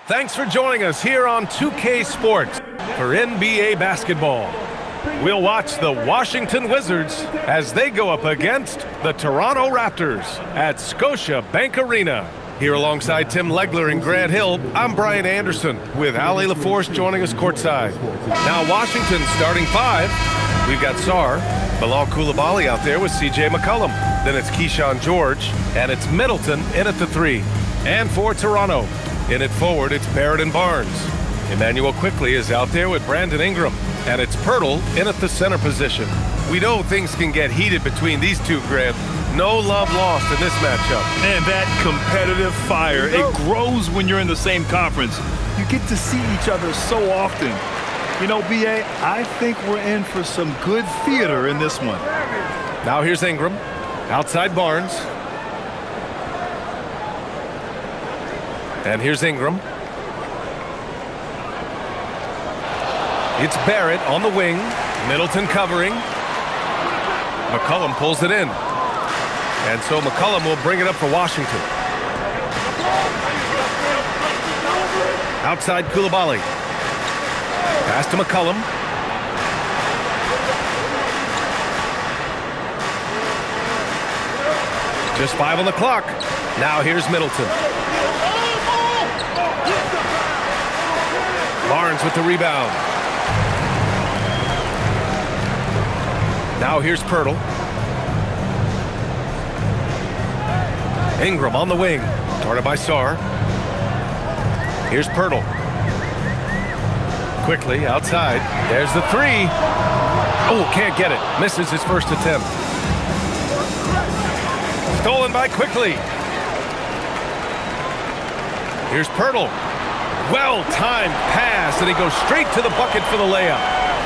Thanks for joining us here on 2K Sports for NBA basketball. We'll watch the Washington Wizards as they go up against the Toronto Raptors at Scotiabank Arena. Here alongside Tim Legler and Grant Hill, I'm Brian Anderson with Ali LaForce joining us courtside. Now Washington starting five. We've got Sarr, Bilal Coulibaly out there with C.J. McCollum. Then it's Keyshawn George, and it's Middleton in at the three. And for Toronto, in at forward, it's Barrett and Barnes. Emmanuel Quickley is out there with Brandon Ingram, and it's Pirtle in at the center position. We know things can get heated between these two, Grant. No love lost in this matchup. And that competitive fire, it grows when you're in the same conference. You get to see each other so often. You know, B.A., I think we're in for some good theater in this one. Now here's Ingram. Outside Barnes. And here's Ingram. It's Barrett on the wing. Middleton covering. McCollum pulls it in. And so McCollum will bring it up for Washington. Outside Coulibaly. Pass to McCollum. Just 5 on the clock. Now here's Middleton. Barnes with the rebound. Now here's Pirtle. Ingram on the wing. Guarded by Sarr. Here's Pirtle. Quickly outside. There's the three. Oh, can't get it. Misses his first attempt. Stolen by Quickley. Here's Pirtle. Well-timed pass, and he goes straight to the bucket for the layup.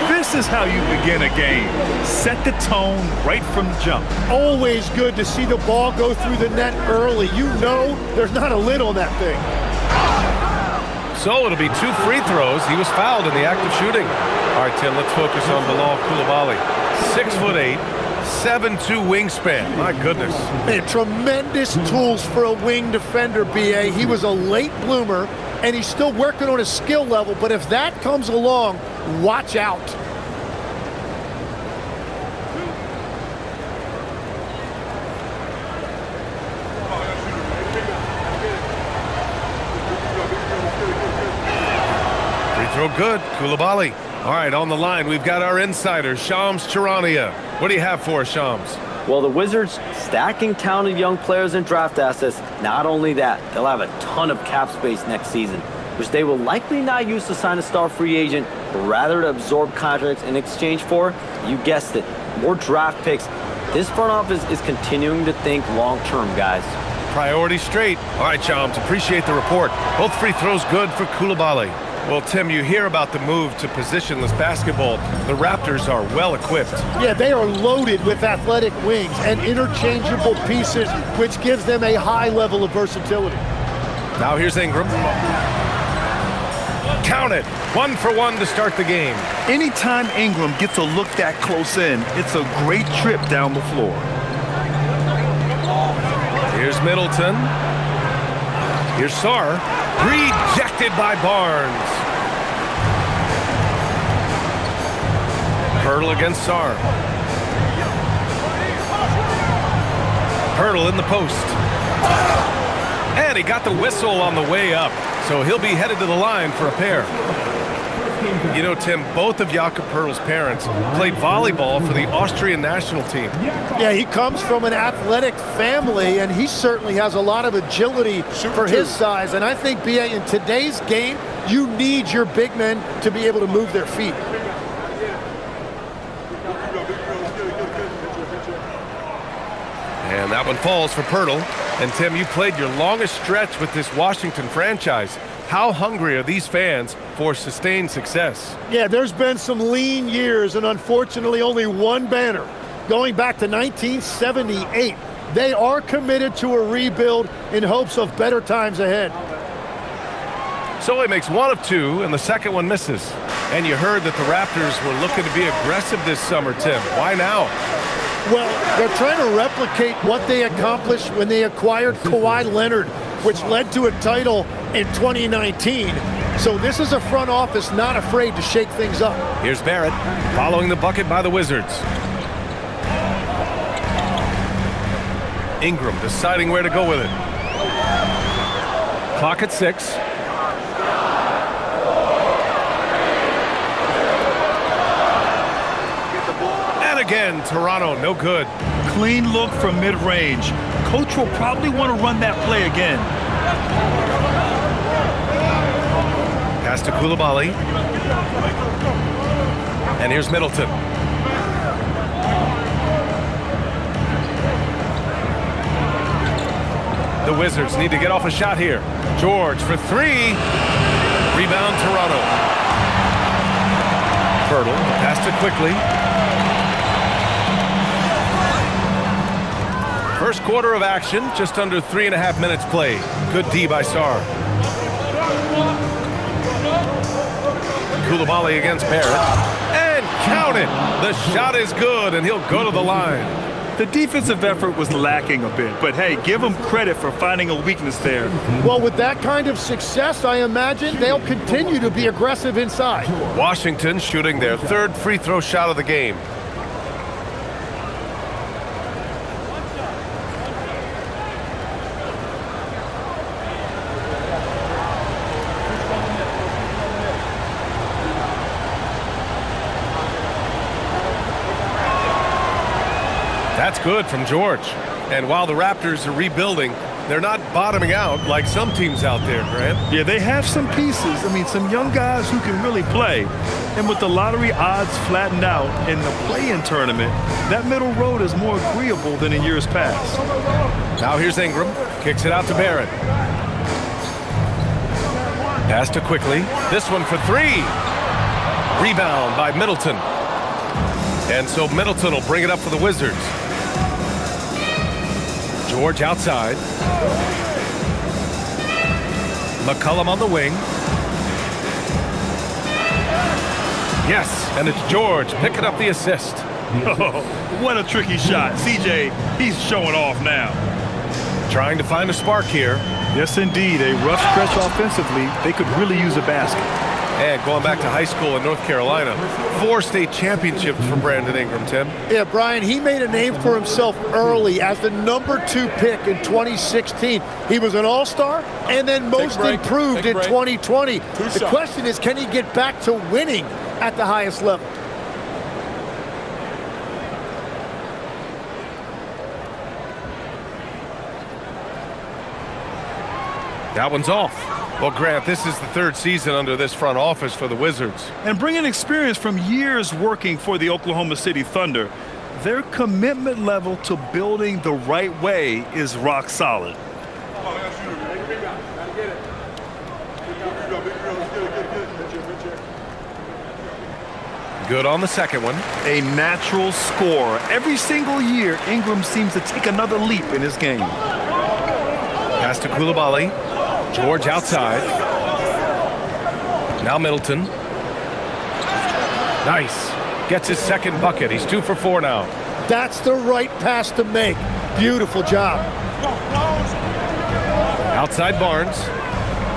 This is how you begin a game. Set the tone right from the jump. Always good to see the ball go through the net early. You know there's not a lid on that thing. So it'll be 2 free throws. He was fouled in the act of shooting. All right, Tim, let's focus on Bilal Coulibaly. 6'8", 7'2" wingspan. My goodness. Man, tremendous tools for a wing defender, B.A. He was a late bloomer, and he's still working on his skill level, but if that comes along, watch out. Free throw good. Coulibaly. All right, on the line, we've got our insider, Shams Charania. What do you have for us, Shams? Well, the Wizards stacking talented young players and draft assets. Not only that, they'll have a ton of cap space next season, which they will likely not use to sign a star free agent, but rather to absorb contracts in exchange for, you guessed it, more draft picks. This front office is continuing to think long-term, guys. Priority straight. All right, Shams, appreciate the report. Both free throws good for Coulibaly. Well, Tim, you hear about the move to positionless basketball. The Raptors are well equipped. Yeah, they are loaded with athletic wings and interchangeable pieces, which gives them a high level of versatility. Now here's Ingram. Count it. 1 for 1 to start the game. Anytime Ingram gets a look that close in, it's a great trip down the floor. Here's Middleton. Here's Sarr. Rejected by Barnes. Pirtle against Sarr. Pirtle in the post. And he got the whistle on the way up. So he'll be headed to the line for a pair. You know, Tim, both of Jakob Pirtle's parents played volleyball for the Austrian national team. Yeah, he comes from an athletic family, and he certainly has a lot of agility for his size. And I think, B.A., in today's game, you need your big men to be able to move their feet. And that one falls for Pirtle. And, Tim, you played your longest stretch with this Washington franchise. How hungry are these fans for sustained success? Yeah, there's been some lean years, and unfortunately only one banner. Going back to 1978, they are committed to a rebuild in hopes of better times ahead. So he makes 1 of 2, and the second one misses. And you heard that the Raptors were looking to be aggressive this summer, Tim. Why now? Well, they're trying to replicate what they accomplished when they acquired Kawhi Leonard, which led to a title in 2019. So this is a front office not afraid to shake things up. Here's Barrett following the bucket by the Wizards. Ingram deciding where to go with it. Clock at 6. And again, Toronto, no good. Clean look from mid-range. Coach will probably want to run that play again. Pass to Coulibaly. And here's Middleton. The Wizards need to get off a shot here. George for 3. Rebound, Toronto. Fertile passed it quickly. First quarter of action, just under 3.5 minutes played. Good D by Sarr. Coulibaly against Barrett. And count it! The shot is good, and he'll go to the line. The defensive effort was lacking a bit, but hey, give them credit for finding a weakness there. Well, with that kind of success, I imagine they'll continue to be aggressive inside. Washington shooting their 3rd free throw shot of the game. That's good from George. And while the Raptors are rebuilding, they're not bottoming out like some teams out there, Grant. Yeah, they have some pieces. I mean, some young guys who can really play. And with the lottery odds flattened out in the play-in tournament, that middle road is more agreeable than in years past. Now here's Ingram. Kicks it out to Barrett. Pass to quickly. This one for 3. Rebound by Middleton. And so Middleton will bring it up for the Wizards. George outside. McCollum on the wing. Yes, and it's George picking up the assist. Oh, what a tricky shot. CJ, he's showing off now. Trying to find a spark here. Yes, indeed. A rough stretch offensively. They could really use a basket. And going back to high school in North Carolina, 4 state championships for Brandon Ingram, Tim. Yeah, Brian, he made a name for himself early as the number 2 pick in 2016. He was an all-star and then most improved in 2020. The question is, can he get back to winning at the highest level? That one's off. Well, Grant, this is the 3rd season under this front office for the Wizards. And bringing experience from years working for the Oklahoma City Thunder, their commitment level to building the right way is rock solid. Good on the second one. A natural scorer. Every single year, Ingram seems to take another leap in his game. Pass to Coulibaly. George outside. Now Middleton. Nice. Gets his 2nd bucket. He's 2 for 4 now. That's the right pass to make. Beautiful job. Outside Barnes.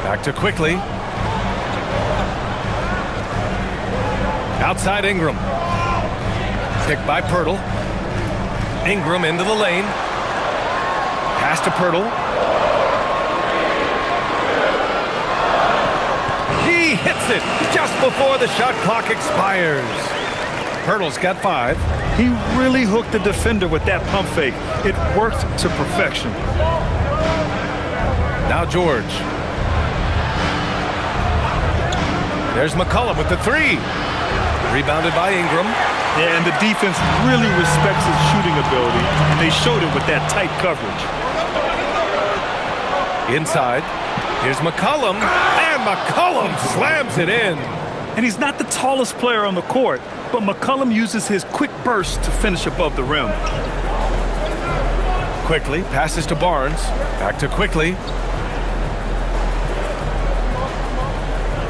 Back to quickly. Outside Ingram. Picked by Pirtle. Ingram into the lane. Pass to Pirtle. He hits it just before the shot clock expires. Pirtle's got 5. He really hooked the defender with that pump fake. It worked to perfection. Now George. There's McCollum with the 3. Rebounded by Ingram. Yeah, and the defense really respects his shooting ability, and they showed it with that tight coverage. Inside. Here's McCollum, and McCollum slams it in. And he's not the tallest player on the court, but McCollum uses his quick burst to finish above the rim. Quickly, passes to Barnes. Back to Quickly.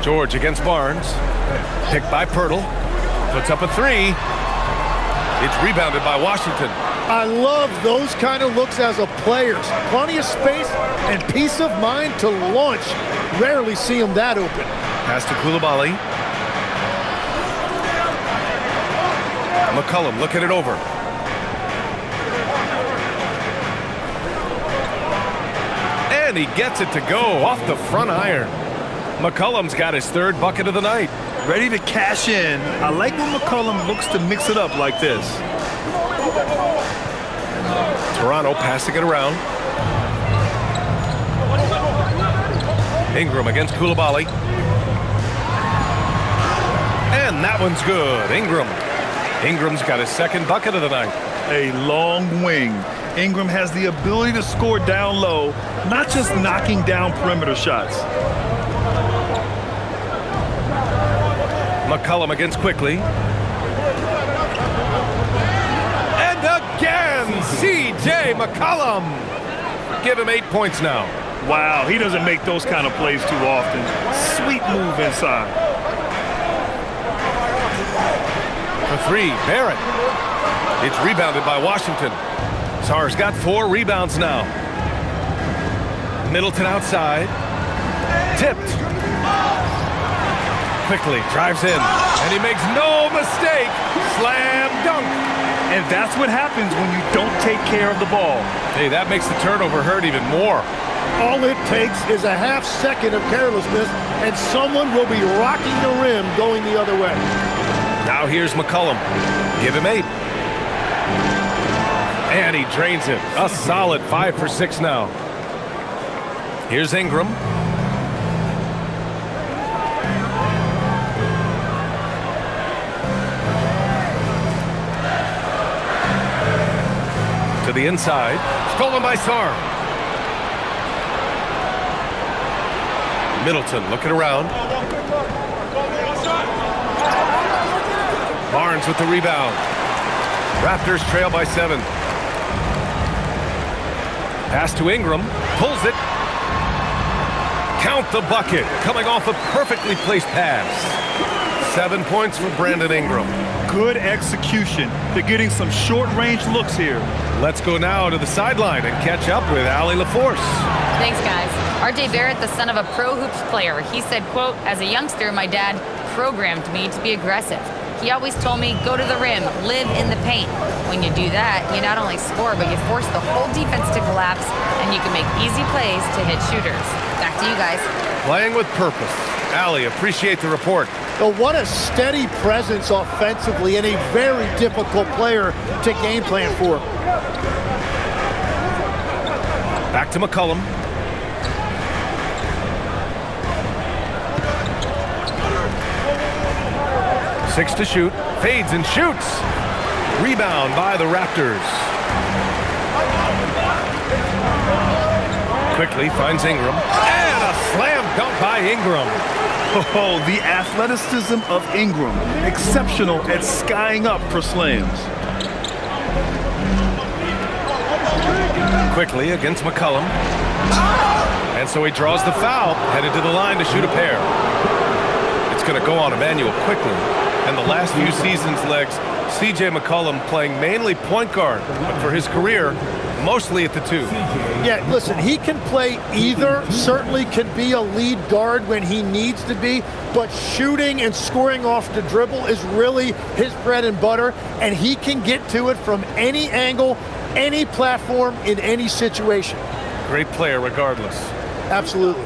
George against Barnes. Picked by Pirtle. Puts up a 3. It's rebounded by Washington. I love those kind of looks as a player. Plenty of space and peace of mind to launch. Rarely see him that open. Pass to Coulibaly. McCollum looking it over. And he gets it to go off the front iron. McCollum's got his third bucket of the night. Ready to cash in. I like when McCollum looks to mix it up like this. Toronto passing it around. Ingram against Coulibaly. And that one's good. Ingram's got his second bucket of the night. A long wing. Ingram has the ability to score down low, not just knocking down perimeter shots. McCollum against Quickly. And again, C.J. McCollum. Give him 8 points now. Wow, he doesn't make those kind of plays too often. Sweet move inside. For three, Barrett. It's rebounded by Washington. Sarr's got 4 rebounds now. Middleton outside. Tipped. Quickly drives in, and he makes no mistake. Slam dunk. And that's what happens when you don't take care of the ball. Hey, that makes the turnover hurt even more. All it takes is a half second of carelessness, and someone will be rocking the rim going the other way. Now here's McCollum. Give him 8. And he drains it. A solid 5 for 6 now. Here's Ingram. To the inside. Stolen by Sarr. Middleton looking around. Barnes with the rebound. Raptors trail by 7. Pass to Ingram. Pulls it. Count the bucket. Coming off a perfectly placed pass. 7 points for Brandon Ingram. Good execution. They're getting some short-range looks here. Let's go now to the sideline and catch up with Allie LaForce. Thanks, guys. R.J. Barrett, the son of a pro hoops player, he said, quote, "As a youngster, my dad programmed me to be aggressive. He always told me, go to the rim, live in the paint. When you do that, you not only score, but you force the whole defense to collapse, and you can make easy plays to hit shooters." Back to you guys. Playing with purpose. Allie, appreciate the report. But what a steady presence offensively and a very difficult player to game plan for. Back to McCollum. Six to shoot. Fades and shoots. Rebound by the Raptors. Quickly finds Ingram. And a slam dunk by Ingram. Oh, the athleticism of Ingram. Exceptional at skying up for slams. Quickly against McCollum. And so he draws the foul. Headed to the line to shoot a pair. It's going to go on Emmanuel Quickly. And the last few seasons' legs, C.J. McCollum playing mainly point guard, but for his career, mostly at the 2. Yeah, listen, he can play either, certainly can be a lead guard when he needs to be, but shooting and scoring off the dribble is really his bread and butter, and he can get to it from any angle, any platform, in any situation. Great player regardless. Absolutely.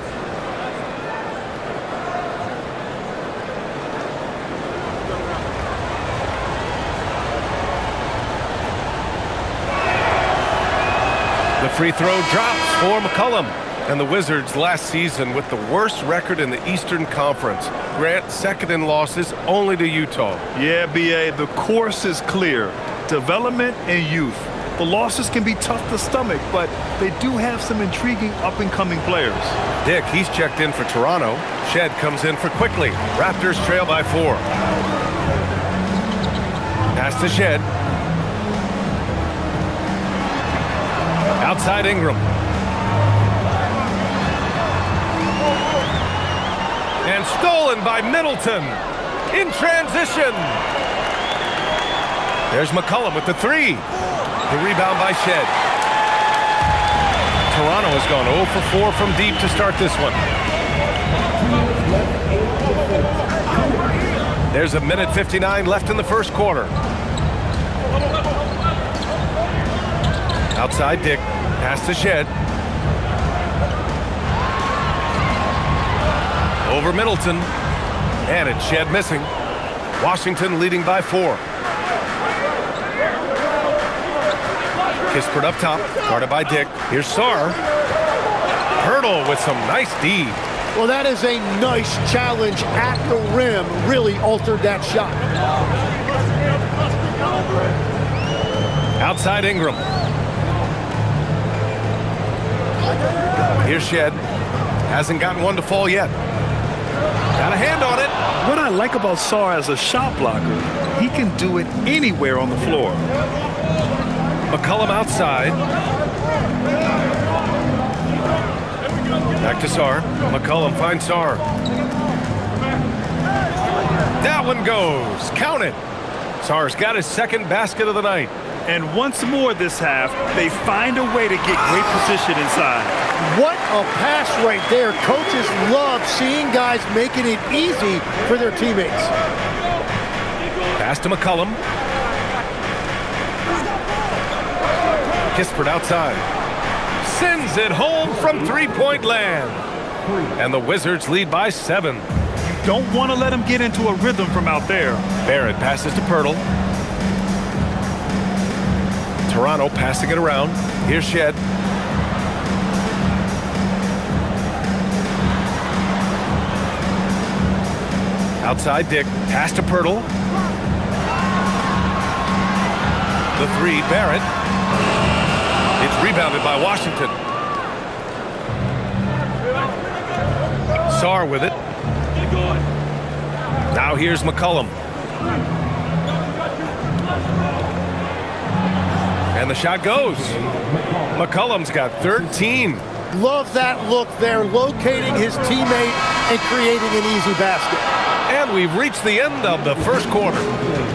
The free throw drops for McCollum. And the Wizards last season with the worst record in the Eastern Conference. Grant second in losses only to Utah. Yeah, B.A., the course is clear. Development and youth. The losses can be tough to stomach, but they do have some intriguing up-and-coming players. Dick, he's checked in for Toronto. Shed comes in for Quickly. Raptors trail by 4. Pass to Shed. Outside Ingram. And stolen by Middleton. In transition. There's McCollum with the 3. The rebound by Shed. Toronto has gone 0 for 4 from deep to start this one. There's a minute 59 left in the first quarter. Outside Dick, pass to Shed. Over Middleton, and it's Shed missing. Washington leading by 4. Kispert up top, guarded by Dick. Here's Sarr. Hurdle with some nice D. Well, that is a nice challenge at the rim. Really altered that shot. Outside Ingram. Here's Shed. Hasn't gotten one to fall yet. Got a hand on it. What I like about Sarr as a shot blocker, he can do it anywhere on the floor. McCollum outside. Back to Sarr. McCollum finds Sarr. That one goes. Count it. Sarr's got his second basket of the night. And once more this half, they find a way to get great position inside. What a pass right there. Coaches love seeing guys making it easy for their teammates. Pass to McCollum. Kispert outside. Sends it home from three-point land. And the Wizards lead by 7. You don't want to let them get into a rhythm from out there. Barrett passes to Pirtle. Toronto passing it around. Here's Shed. Outside Dick. Pass to Pirtle. The 3, Barrett. It's rebounded by Washington. Sarr with it. Now here's McCollum. And the shot goes. McCollum's got 13. Love that look there, locating his teammate and creating an easy basket. And we've reached the end of the first quarter.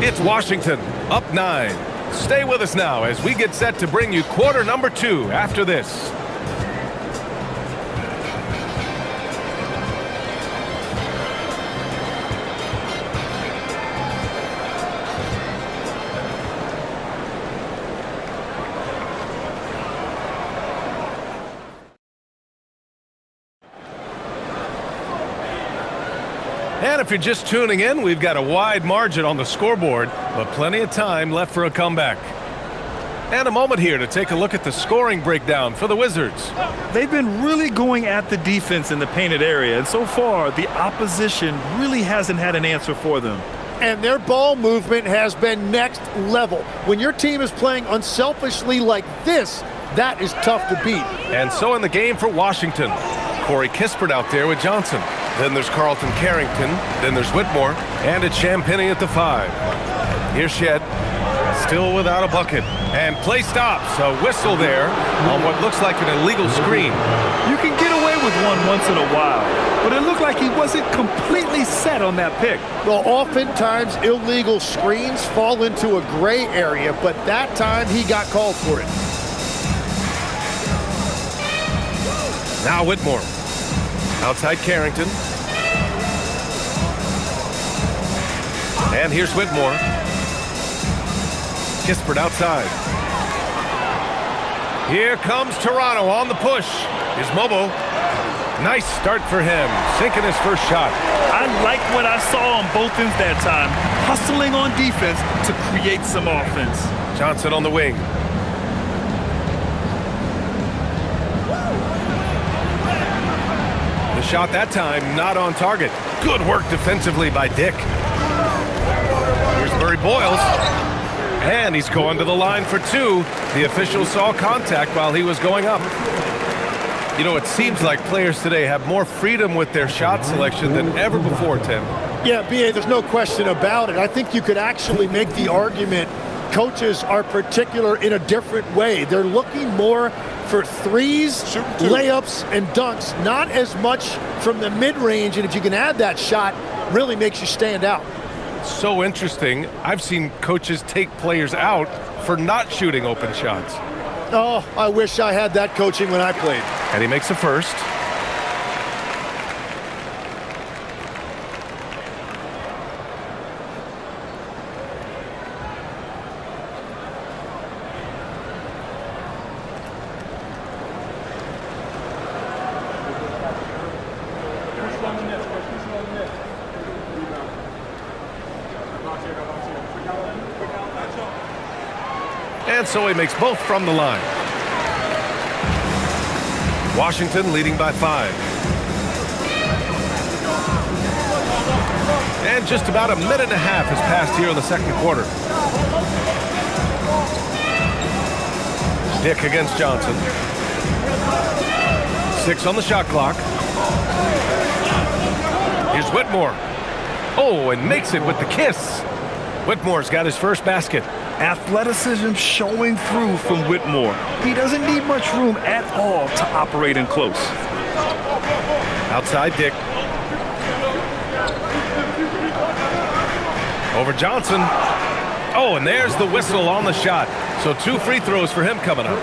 It's Washington up 9. Stay with us now as we get set to bring you quarter number 2 after this. And if you're just tuning in, we've got a wide margin on the scoreboard, but plenty of time left for a comeback. And a moment here to take a look at the scoring breakdown for the Wizards. They've been really going at the defense in the painted area, and so far the opposition really hasn't had an answer for them. And their ball movement has been next level. When your team is playing unselfishly like this, that is tough to beat. And so in the game for Washington, Corey Kispert out there with Johnson. Then there's Carlton Carrington. Then there's Whitmore. And it's Champagnie at the 5. Here's Shed. Still without a bucket. And play stops. A whistle there on what looks like an illegal screen. You can get away with one once in a while, but it looked like he wasn't completely set on that pick. Well, oftentimes illegal screens fall into a gray area, but that time he got called for it. Now Whitmore. Outside Carrington. And here's Whitmore. Kispert outside. Here comes Toronto on the push. Here's Mobo. Nice start for him, sinking his first shot. I like what I saw on both ends that time, hustling on defense to create some offense. Johnson on the wing. The shot that time not on target. Good work defensively by Dick. Here's Murray Boyles. And he's going to the line for 2. The official saw contact while he was going up. You know, it seems like players today have more freedom with their shot selection than ever before, Tim. Yeah, B.A., there's no question about it. I think you could actually make the argument coaches are particular in a different way. They're looking more for threes, layups, and dunks, not as much from the mid-range. And if you can add that shot, really makes you stand out. So interesting. I've seen coaches take players out for not shooting open shots. Oh, I wish I had that coaching when I played. And he makes a first. And so he makes both from the line. Washington leading by 5. And just about a minute and a half has passed here in the second quarter. Dick against Johnson. 6 on the shot clock. Here's Whitmore. Oh, and makes it with the kiss. Whitmore's got his first basket. Athleticism showing through from Whitmore. He doesn't need much room at all to operate in close. Outside Dick. Over Johnson. Oh, and there's the whistle on the shot. So 2 free throws for him coming up.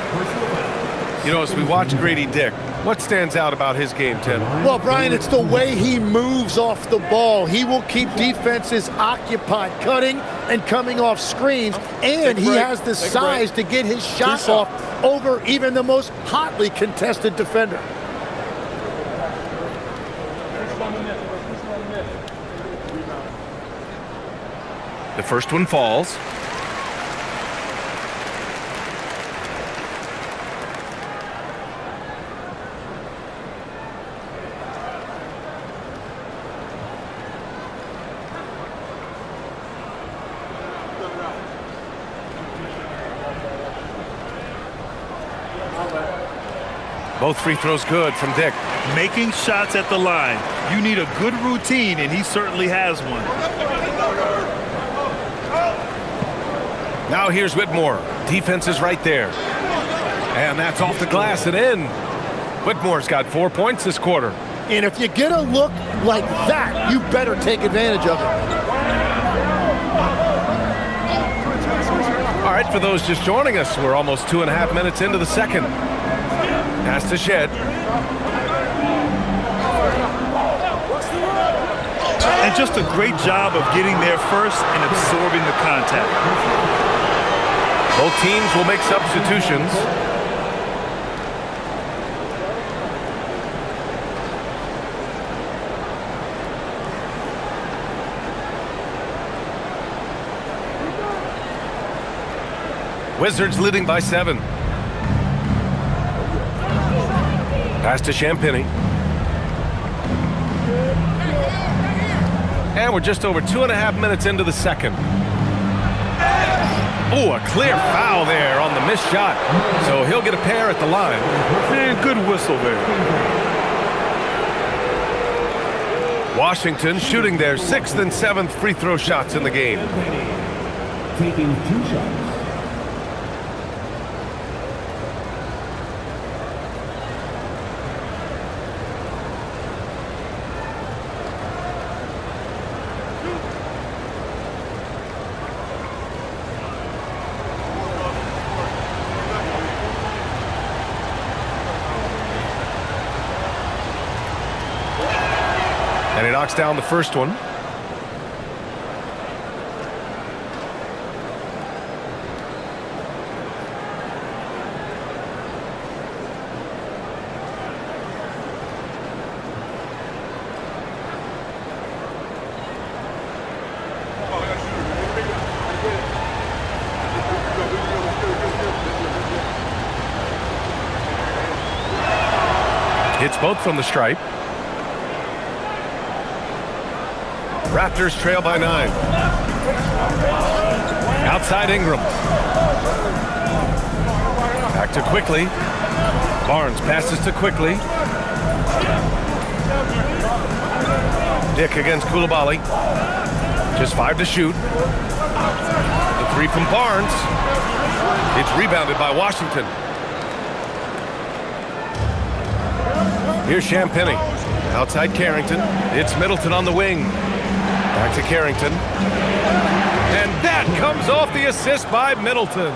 You know, as we watch Grady Dick, what stands out about his game, Tim? Well, Brian, it's the way he moves off the ball. He will keep defenses occupied, cutting and coming off screens, and he has the size to get his shot off over even the most hotly contested defender. The first one falls. Both free throws good from Dick. Making shots at the line. You need a good routine, and he certainly has one. Now here's Whitmore. Defense is right there. And that's off the glass and in. Whitmore's got 4 points this quarter. And if you get a look like that, you better take advantage of it. All right, for those just joining us, we're almost 2.5 minutes into the second. Pass to Shed. And just a great job of getting there first and absorbing the contact. Both teams will make substitutions. Wizards leading by 7. Pass to Champagny. And we're just over 2.5 minutes into the second. Oh, a clear foul there on the missed shot. So he'll get a pair at the line. And good whistle there. Washington shooting their 6th and 7th free throw shots in the game. Taking 2 shots. And he knocks down the first one. Hits both from the stripe. Raptors trail by 9. Outside Ingram. Back to Quickly. Barnes passes to Quickly. Dick against Koulibaly. Just 5 to shoot. The 3 from Barnes. It's rebounded by Washington. Here's Champagny. Outside Carrington. It's Middleton on the wing. Back to Carrington. And that comes off the assist by Middleton.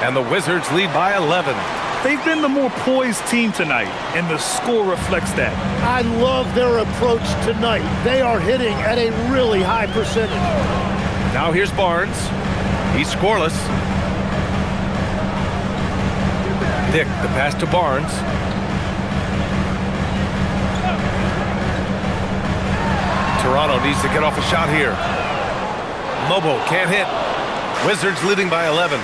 And the Wizards lead by 11. They've been the more poised team tonight, and the score reflects that. I love their approach tonight. They are hitting at a really high percentage. Now here's Barnes. He's scoreless. Dick, the pass to Barnes. Toronto needs to get off a shot here. Lobo can't hit. Wizards leading by 11.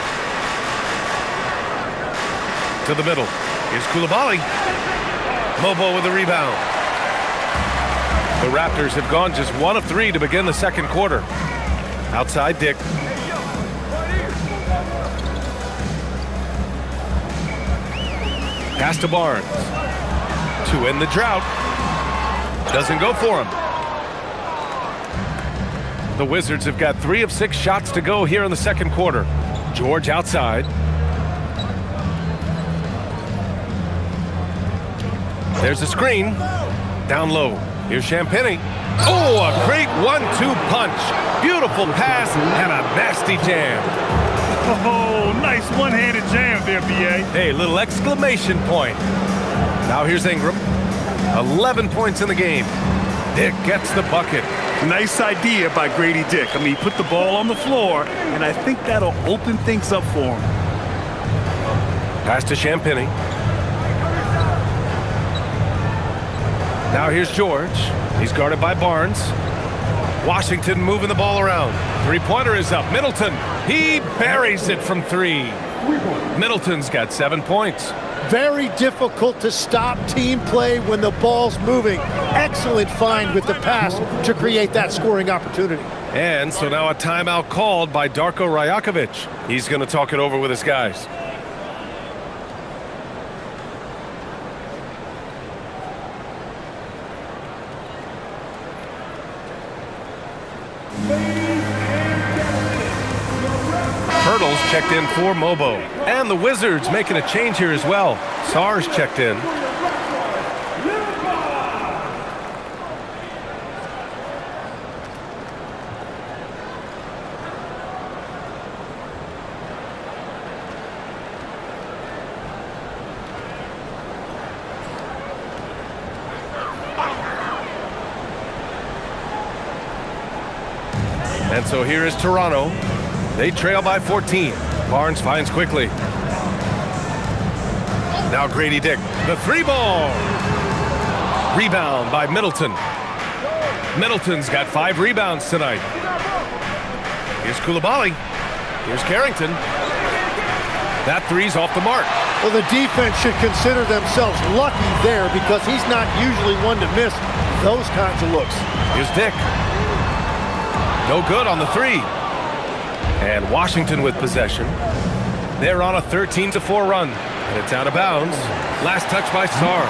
To the middle. Here's Coulibaly. Lobo with the rebound. The Raptors have gone just 1 of 3 to begin the second quarter. Outside Dick. Pass to Barnes. To end the drought. Doesn't go for him. The Wizards have got 3 of 6 shots to go here in the second quarter. George outside. There's a screen. Down low. Here's Champagny. Oh, a great 1-2 punch. Beautiful pass and a nasty jam. Oh, nice one-handed jam there, B.A. Hey, little exclamation point. Now here's Ingram. 11 points in the game. Dick gets the bucket. Nice idea by Grady Dick. I mean, he put the ball on the floor, and I think that'll open things up for him. Pass to Champagny. Now here's George. He's guarded by Barnes. Washington moving the ball around. Three-pointer is up. Middleton. He buries it from 3. Middleton's got 7 points. Very difficult to stop team play when the ball's moving. Excellent find with the pass to create that scoring opportunity. And so now a timeout called by Darko Rajakovic. He's going to talk it over with his guys. Hurdles checked in for Mobo. And the Wizards making a change here as well. Sars checked in. And so here is Toronto. They trail by 14. Barnes finds quickly. Now Grady Dick. The 3-ball. Rebound by Middleton. Middleton's got 5 rebounds tonight. Here's Coulibaly. Here's Carrington. That 3's off the mark. Well, the defense should consider themselves lucky there because he's not usually one to miss those kinds of looks. Here's Dick. No good on the 3. And Washington with possession. They're on a 13-4 run. And it's out of bounds. Last touch by Sarr.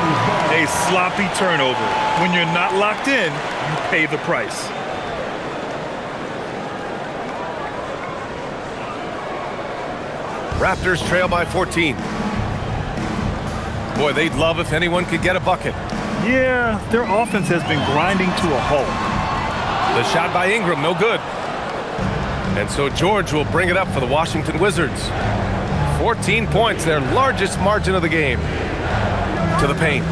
A sloppy turnover. When you're not locked in, you pay the price. Raptors trail by 14. Boy, they'd love if anyone could get a bucket. Yeah, their offense has been grinding to a halt. The shot by Ingram, no good. And so George will bring it up for the Washington Wizards. 14 points, their largest margin of the game. To the paint.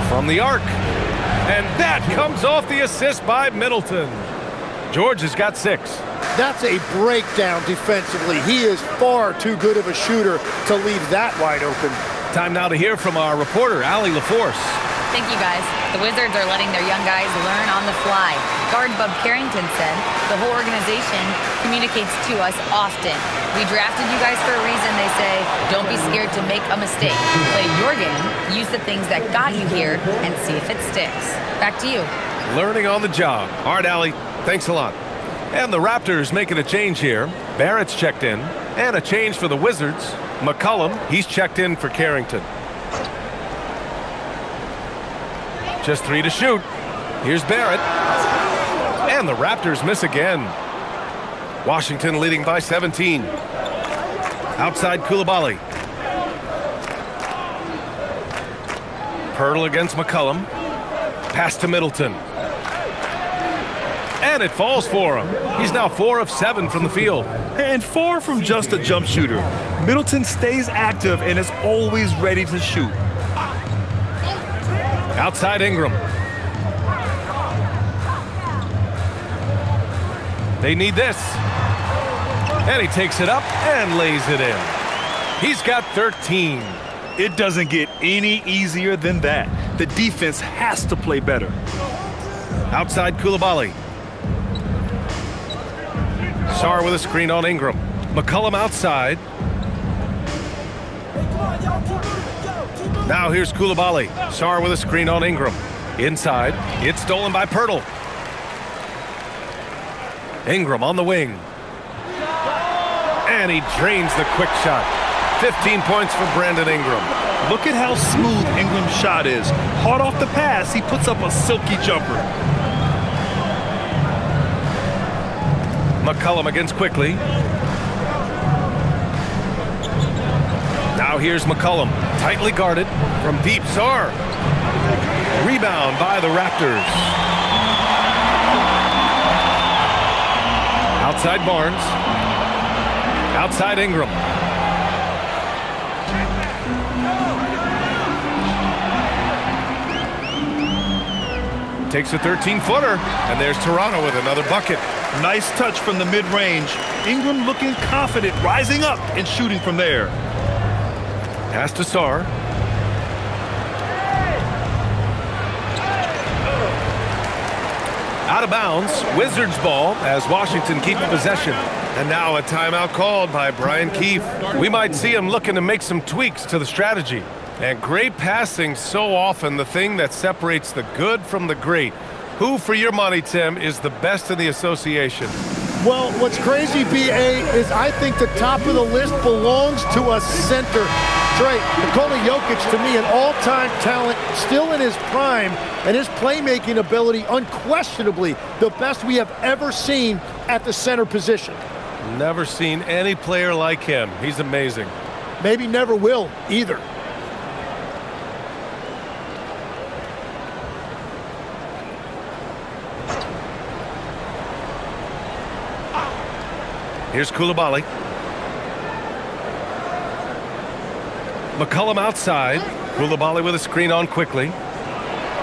From the arc. And that comes off the assist by Middleton. George has got 6. That's a breakdown defensively. He is far too good of a shooter to leave that wide open. Time now to hear from our reporter, Allie LaForce. Thank you, guys. The Wizards are letting their young guys learn on the fly. Guard Bub Carrington said, the whole organization communicates to us often. We drafted you guys for a reason, they say. Don't be scared to make a mistake. Play your game, use the things that got you here, and see if it sticks. Back to you. Learning on the job. All right, Allie, thanks a lot. And the Raptors making a change here. Barrett's checked in. And a change for the Wizards. McCollum, he's checked in for Carrington. Just 3 to shoot. Here's Barrett. And the Raptors miss again. Washington leading by 17. Outside Coulibaly. Pirtle against McCollum. Pass to Middleton. And it falls for him. He's now 4 of 7 from the field. And far from just a jump shooter, Middleton stays active and is always ready to shoot. Outside Ingram. They need this. And he takes it up and lays it in. He's got 13. It doesn't get any easier than that. The defense has to play better. Outside Coulibaly. Sarr with a screen on Ingram. McCollum outside. Now here's Coulibaly. Sarr with a screen on Ingram. Inside. It's stolen by Pirtle. Ingram on the wing. And he drains the quick shot. 15 points for Brandon Ingram. Look at how smooth Ingram's shot is. Hard off the pass, he puts up a silky jumper. McCollum against quickly. Now here's McCollum, tightly guarded from deep. Sarr. Rebound by the Raptors. Outside Barnes. Outside Ingram. Takes a 13-footer, and there's Toronto with another bucket. Nice touch from the mid-range. Ingram looking confident, rising up and shooting from there. Pass to Sarr. Out of bounds, Wizards ball as Washington keep possession. And now a timeout called by Brian Keefe. We might see him looking to make some tweaks to the strategy. And great passing, so often the thing that separates the good from the great. Who, for your money, Tim, is the best in the association? Well, what's crazy, B.A., is I think the top of the list belongs to a center. Trey, Nikola Jokic, to me, an all-time talent, still in his prime, and his playmaking ability, unquestionably, the best we have ever seen at the center position. Never seen any player like him. He's amazing. Maybe never will, either. Here's Coulibaly. McCollum outside. Coulibaly with a screen on quickly.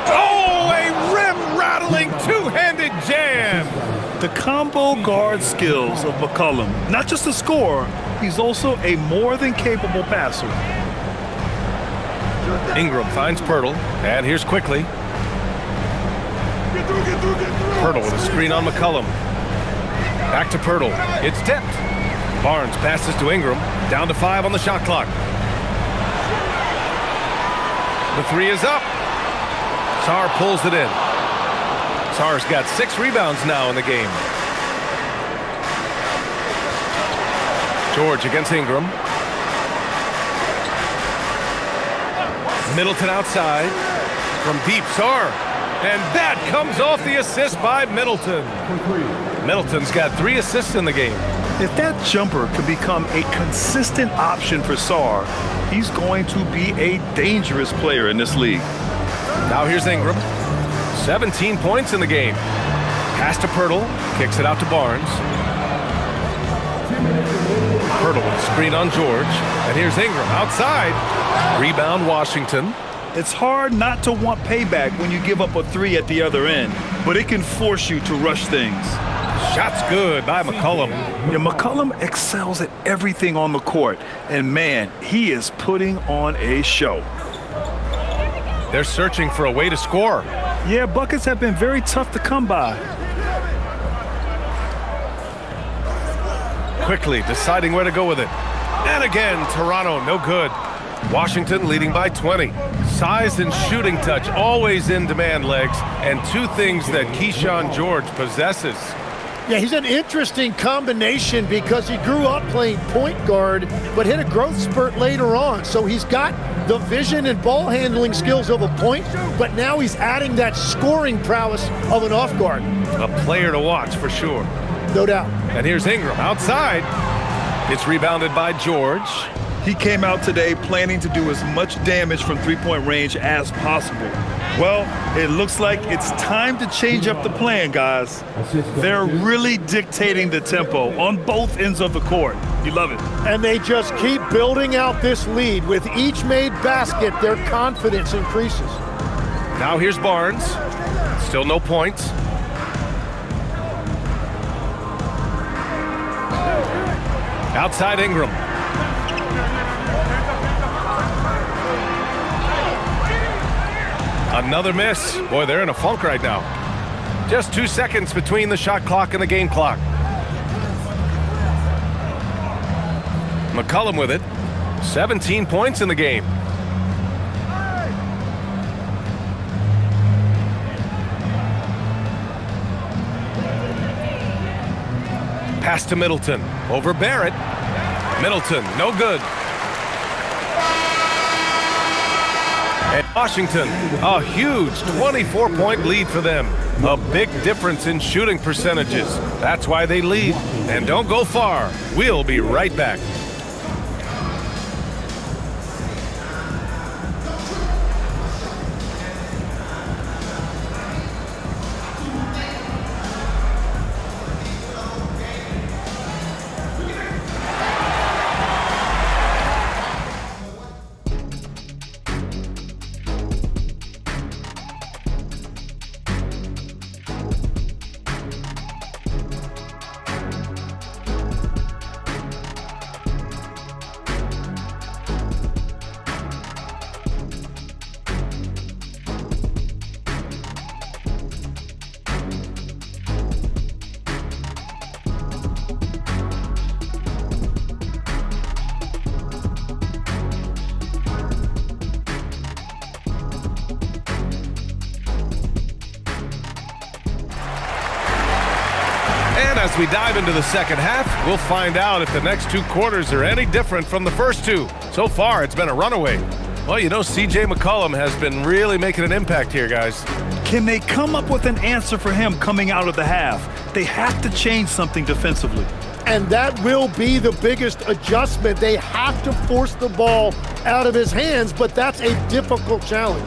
Oh, a rim-rattling two-handed jam! The combo guard skills of McCollum. Not just a scorer, he's also a more than capable passer. Ingram finds Pirtle, and here's quickly. Pirtle with a screen on McCollum. Back to Pirtle. It's tipped. Barnes passes to Ingram. Down to 5 on the shot clock. The 3 is up. Sarr pulls it in. Sarr's got 6 rebounds now in the game. George against Ingram. Middleton outside. From deep, Sarr. And that comes off the assist by Middleton. Middleton's got 3 assists in the game. If that jumper can become a consistent option for Sarr, he's going to be a dangerous player in this league. Now here's Ingram. 17 points in the game. Pass to Pirtle. Kicks it out to Barnes. Pirtle with a screen on George. And here's Ingram outside. Rebound Washington. It's hard not to want payback when you give up a 3 at the other end, but it can force you to rush things. Shot's good by McCollum. Yeah, McCollum excels at everything on the court, and man, he is putting on a show. They're searching for a way to score. Yeah, buckets have been very tough to come by. Quickly deciding where to go with it. And again, Toronto, no good. Washington leading by 20. Size and shooting touch always in demand, Legs, and 2 things that Keyshawn George possesses. Yeah, he's an interesting combination because he grew up playing point guard, but hit a growth spurt later on. So he's got the vision and ball handling skills of a point, but now he's adding that scoring prowess of an off guard. A player to watch for sure. No doubt. And here's Ingram outside. It's rebounded by George. And that comes off the assist by Middleton. 3 Middleton's got 3 assists in the game. His He came out today planning to do as much damage from three-point range as possible. Well, it looks like it's time to change up the plan, guys. They're really dictating the tempo on both ends of the court. You love it. And they just keep building out this lead. With each made basket, their confidence increases. Now here's Barnes. Still no points. Outside Ingram. Another miss. Boy, they're in a funk right now. Just 2 seconds between the shot clock and the game clock. McCollum with it. 17 points in the game. Pass to Middleton. Over Barrett. Middleton, no good. And Washington, a huge 24-point lead for them. A big difference in shooting percentages. That's why they lead. And don't go far. We'll be right back. As we dive into the second half, we'll find out if the next two quarters are any different from the first two. So far, it's been a runaway. Well, you know, C.J. McCollum has been really making an impact here, guys. Can they come up with an answer for him coming out of the half? They have to change something defensively. And that will be the biggest adjustment. They have to force the ball out of his hands, but that's a difficult challenge.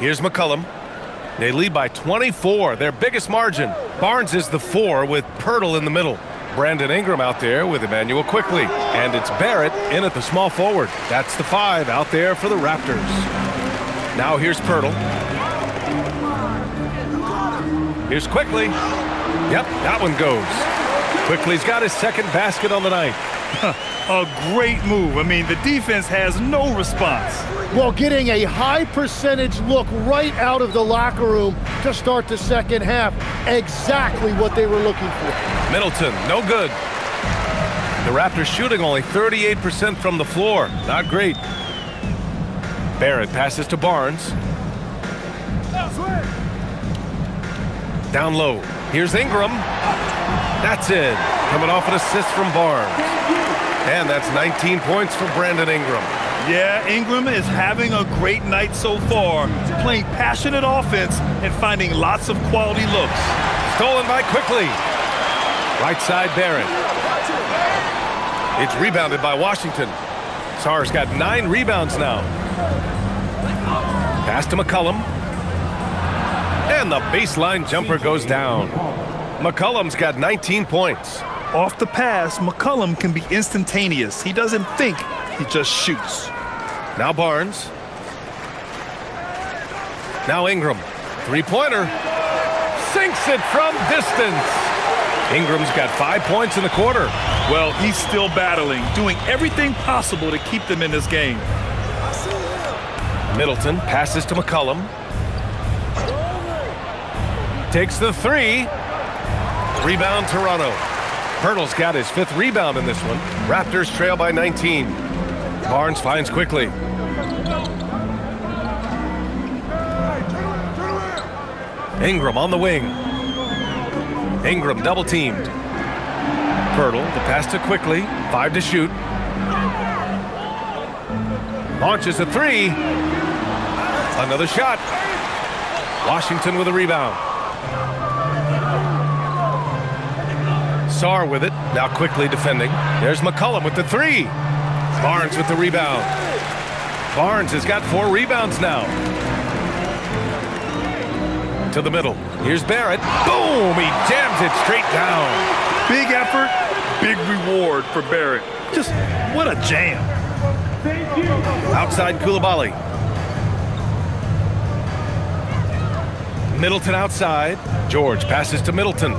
Here's McCollum. They lead by 24, their biggest margin. Barnes is the 4 with Pirtle in the middle. Brandon Ingram out there with Emmanuel Quickly. And it's Barrett in at the small forward. That's the 5 out there for the Raptors. Now here's Pirtle. Here's Quickly. Yep, that one goes. Quickly's got his second basket on the night. A great move. I mean, the defense has no response. Well, getting a high percentage look right out of the locker room to start the second half. Exactly what they were looking for. Middleton, no good. The Raptors shooting only 38% from the floor. Not great. Barrett passes to Barnes. Down low. Here's Ingram. That's it. Coming off an assist from Barnes. And that's 19 points for Brandon Ingram. Yeah, Ingram is having a great night so far, playing passionate offense and finding lots of quality looks. Stolen by Quickly. Right side Barrett. It's rebounded by Washington. Sarr's got 9 rebounds now. Pass to McCollum. And the baseline jumper goes down. McCollum's got 19 points. Off the pass, McCollum can be instantaneous. He doesn't think, he just shoots. Now Barnes. Now Ingram. Three-pointer. Sinks it from distance. Ingram's got 5 points in the quarter. Well, he's still battling, doing everything possible to keep them in this game. Middleton passes to McCollum. Takes the 3. Rebound Toronto. Pirtle's got his 5th rebound in this one. Raptors trail by 19. Barnes finds Quickly. Ingram on the wing. Ingram double teamed. Pirtle, the pass to Quickly. 5 to shoot. Launches a 3. Another shot. Washington with a rebound. Sarr with it, now quickly defending. There's McCollum with the three. Barnes with the rebound. Barnes has got 4 rebounds now. To the middle. Here's Barrett. Boom! He jams it straight down. Big effort, big reward for Barrett. Just what a jam. Outside Coulibaly. Middleton outside. George passes to Middleton.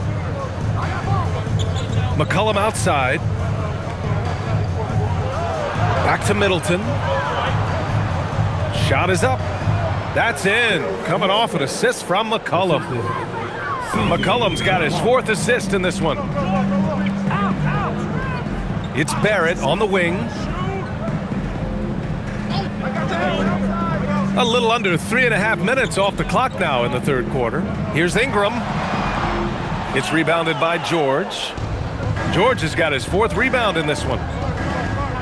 McCollum outside. Back to Middleton. Shot is up. That's in. Coming off an assist from McCollum. McCollum's got his 4th assist in this one. It's Barrett on the wing. A little under 3.5 minutes off the clock now in the 3rd quarter. Here's Ingram. It's rebounded by George. George has got his 4th rebound in this one.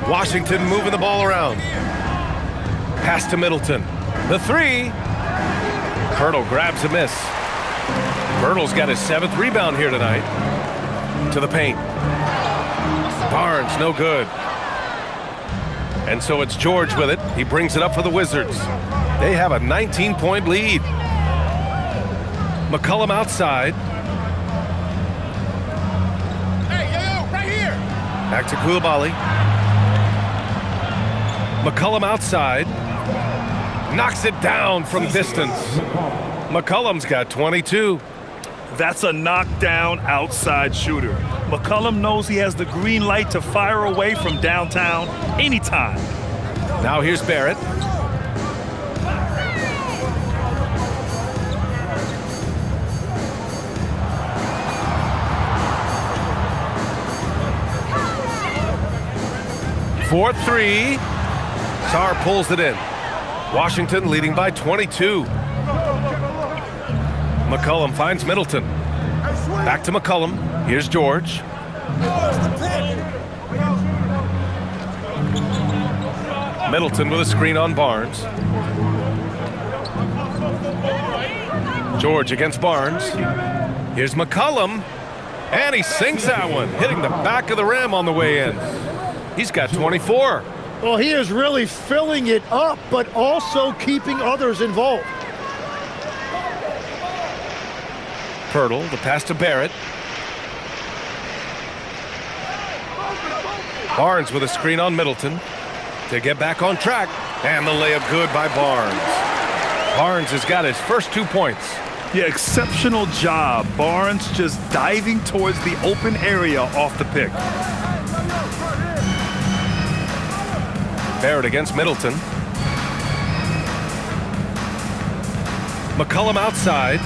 Washington moving the ball around. Pass to Middleton. The three. Pirtle grabs a miss. Pirtle's got his 7th rebound here tonight. To the paint. Barnes, no good. And so it's George with it. He brings it up for the Wizards. They have a 19-point lead. McCollum outside. Hey, yo, right here. Back to Coulibaly. McCollum outside. Knocks it down from distance. McCollum's got 22. That's a knockdown outside shooter. McCollum knows he has the green light to fire away from downtown anytime. Now here's Barrett. For 3. Sarr pulls it in. Washington leading by 22. McCollum finds Middleton. Back to McCollum. Here's George. Middleton with a screen on Barnes. George against Barnes. Here's McCollum. And he sinks that one, hitting the back of the rim on the way in. He's got 24. Well, he is really filling it up, but also keeping others involved. Pirtle, the pass to Barrett. Barnes with a screen on Middleton to get back on track. And the layup good by Barnes. Barnes has got his first 2 points. Yeah, exceptional job. Barnes just diving towards the open area off the pick. Barrett against Middleton. McCollum outside.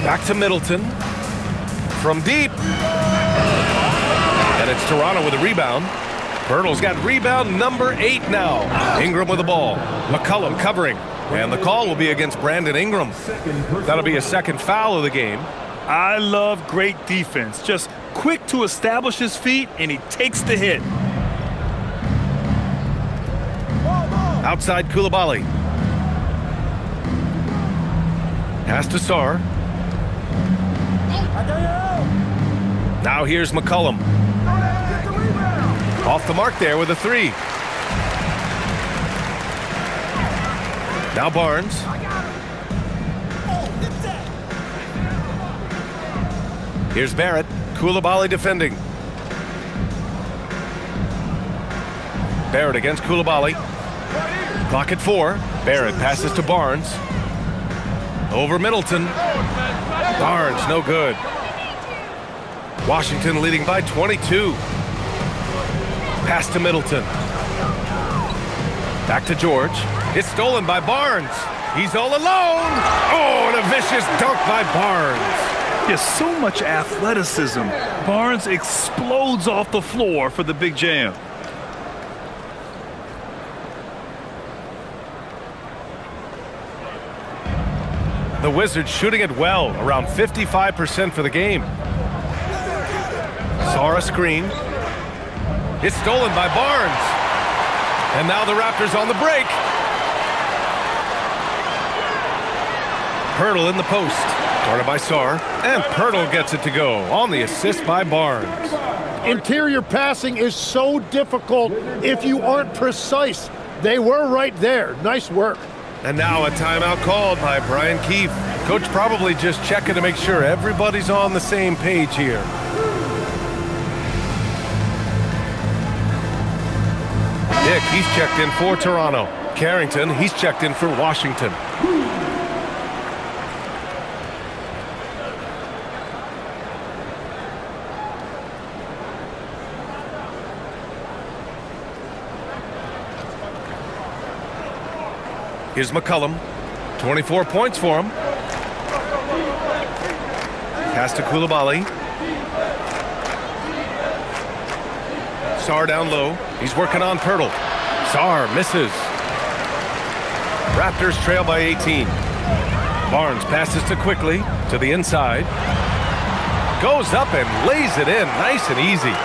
Back to Middleton. From deep. And it's Toronto with a rebound. Pirtle's got rebound number 8 now. Ingram with the ball. McCollum covering. And the call will be against Brandon Ingram. That'll be a 2nd foul of the game. I love great defense. Just quick to establish his feet, and he takes the hit. Outside Coulibaly. Pass to Sarr. Now here's McCollum. Off the mark there with a 3. Now Barnes. Here's Barrett. Coulibaly defending. Barrett against Coulibaly. Clock at 4. Barrett passes to Barnes. Over Middleton. Barnes, no good. Washington leading by 22. Pass to Middleton. Back to George. It's stolen by Barnes. He's all alone. Oh, and a vicious dunk by Barnes. There's so much athleticism. Barnes explodes off the floor for the big jam. The Wizards shooting it well, around 55% for the game. Sarr a screen. It's stolen by Barnes. And now the Raptors on the break. Pirtle in the post. Guarded by Sarr, and Pirtle gets it to go on the assist by Barnes. Interior passing is so difficult if you aren't precise. They were right there. Nice work. And now a timeout called by Brian Keefe. Coach probably just checking to make sure everybody's on the same page here. Dick, he's checked in for Toronto. Carrington, he's checked in for Washington. Here's McCollum. 24 points for him. Pass to Coulibaly. Sarr down low. He's working on Pirtle. Sarr misses. Raptors trail by 18. Barnes passes to Quickly to the inside. Goes up and lays it in nice and easy.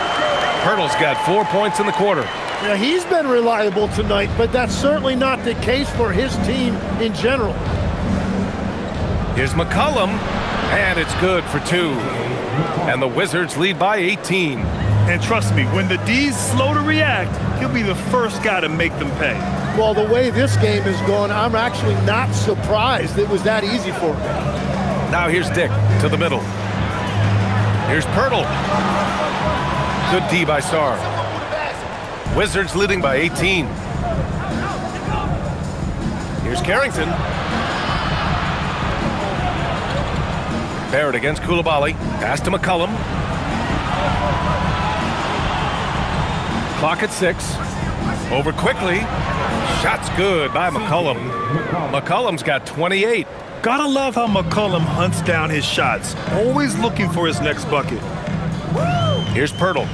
Pirtle's got 4 points in the quarter. Now, he's been reliable tonight, but that's certainly not the case for his team in general. Here's McCollum, and it's good for 2. And the Wizards lead by 18. And trust me, when the D's slow to react, he'll be the first guy to make them pay. Well, the way this game is going, I'm actually not surprised it was that easy for him. Now here's Dick to the middle. Here's Pirtle. Good D by Sarr. Wizards leading by 18. Here's Carrington. Barrett against Coulibaly. Pass to McCollum. Clock at 6. Over Quickly. Shot's good by McCollum. McCollum's got 28. Gotta love how McCollum hunts down his shots, always looking for his next bucket. Here's Pirtle.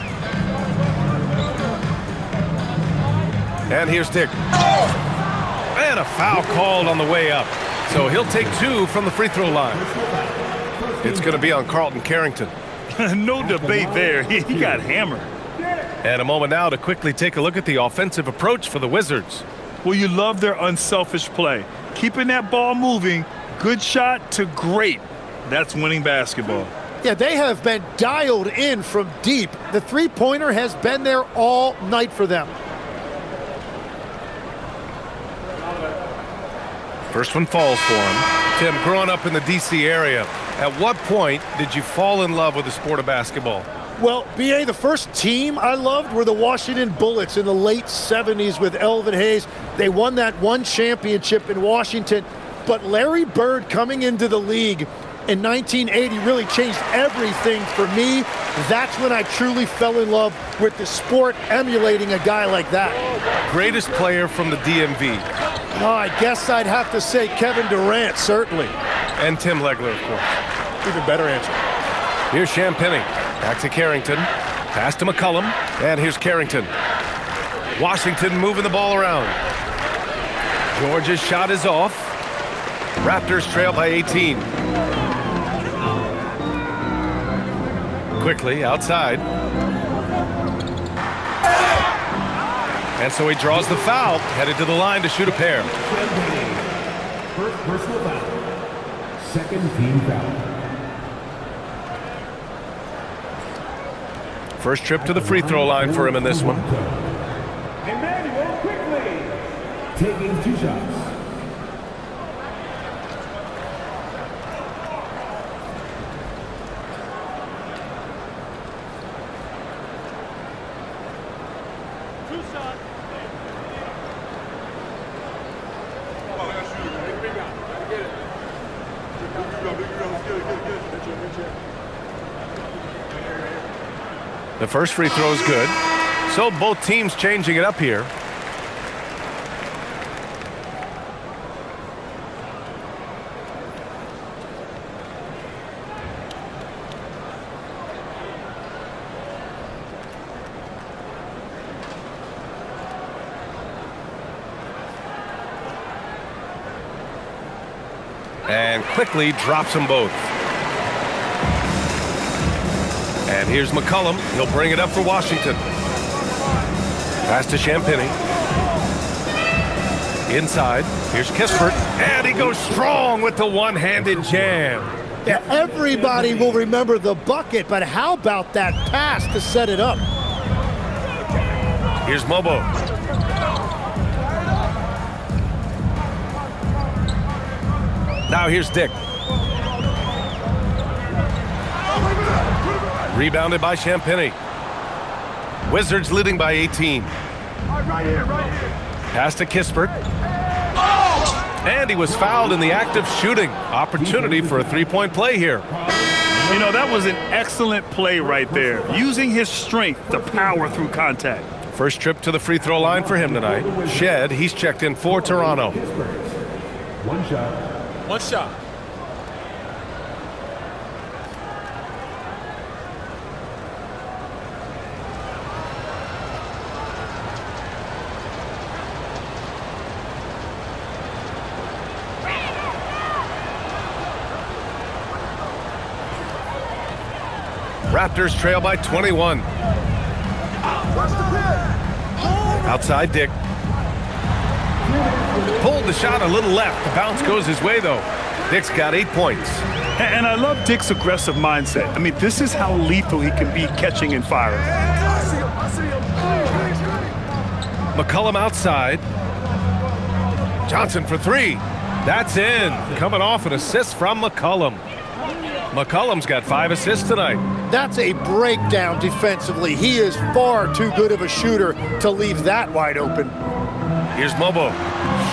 And here's Dick. And a foul called on the way up. So he'll take 2 from the free throw line. It's going to be on Carlton Carrington. No debate there. He got hammered. And a moment now to quickly take a look at the offensive approach for the Wizards. Well, you love their unselfish play. Keeping that ball moving, good shot to great. That's winning basketball. Yeah, they have been dialed in from deep. The three-pointer has been there all night for them. First one falls for him. Tim, growing up in the D.C. area, at what point did you fall in love with the sport of basketball? Well, B.A., the first team I loved were the Washington Bullets in the late 70s with Elvin Hayes. They won that one championship in Washington. But Larry Bird coming into the league in 1980 really changed everything for me. That's when I truly fell in love with the sport, emulating a guy like that. Greatest player from the DMV? Oh, I guess I'd have to say Kevin Durant, certainly. And Tim Legler, of course. Even better answer. Here's Champagny. Back to Carrington. Pass to McCollum. And here's Carrington. Washington moving the ball around. George's shot is off. Raptors trail by 18. Quickly outside. And so he draws the foul, headed to the line to shoot a pair. First personal foul. Second team foul. First trip to the free throw line for him in this one. Emmanuel Quickly taking 2 shots. The first free throw is good. So both teams changing it up here. And quickly drops them both. And here's McCollum. He'll bring it up for Washington. Pass to Champagny. Inside. Here's Kispert. And he goes strong with the one-handed jam. Yeah, everybody will remember the bucket, but how about that pass to set it up? Here's Mobo. Now here's Dick. Rebounded by Champagny. Wizards leading by 18. Pass to Kispert. And he was fouled in the act of shooting. Opportunity for a three-point play here. You know, that was an excellent play right there. Using his strength to power through contact. First trip to the free throw line for him tonight. Shed, he's checked in for Toronto. One shot. One shot. Raptors trail by 21. Outside Dick. Pulled the shot a little left. The bounce goes his way, though. Dick's got 8 points. And I love Dick's aggressive mindset. I mean, this is how lethal he can be catching and firing. McCollum outside. Johnson for three. That's in. Coming off an assist from McCollum. McCollum's got 5 assists tonight. That's a breakdown defensively. He is far too good of a shooter to leave that wide open. Here's Mobo.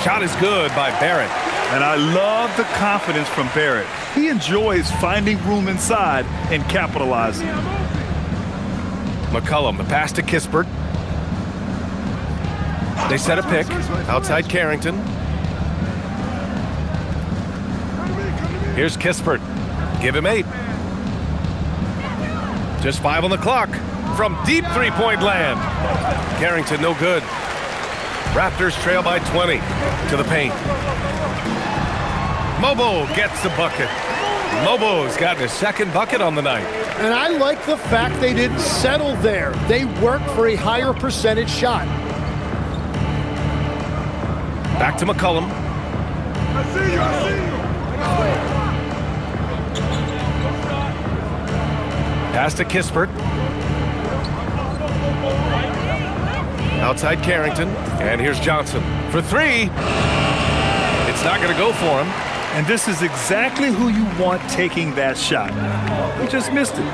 Shot is good by Barrett. And I love the confidence from Barrett. He enjoys finding room inside and capitalizing. McCollum, the pass to Kispert. They set a pick. Outside Carrington. Here's Kispert. Give him 8. Just 5 on the clock from deep three-point land. Carrington no good. Raptors trail by 20 to the paint. Mobo gets the bucket. Mobo's gotten his second bucket on the night. And I like the fact they didn't settle there. They worked for a higher percentage shot. Back to McCollum. I see you. Pass to Kispert. Outside Carrington. And here's Johnson for 3. It's not going to go for him. And this is exactly who you want taking that shot. He just missed it.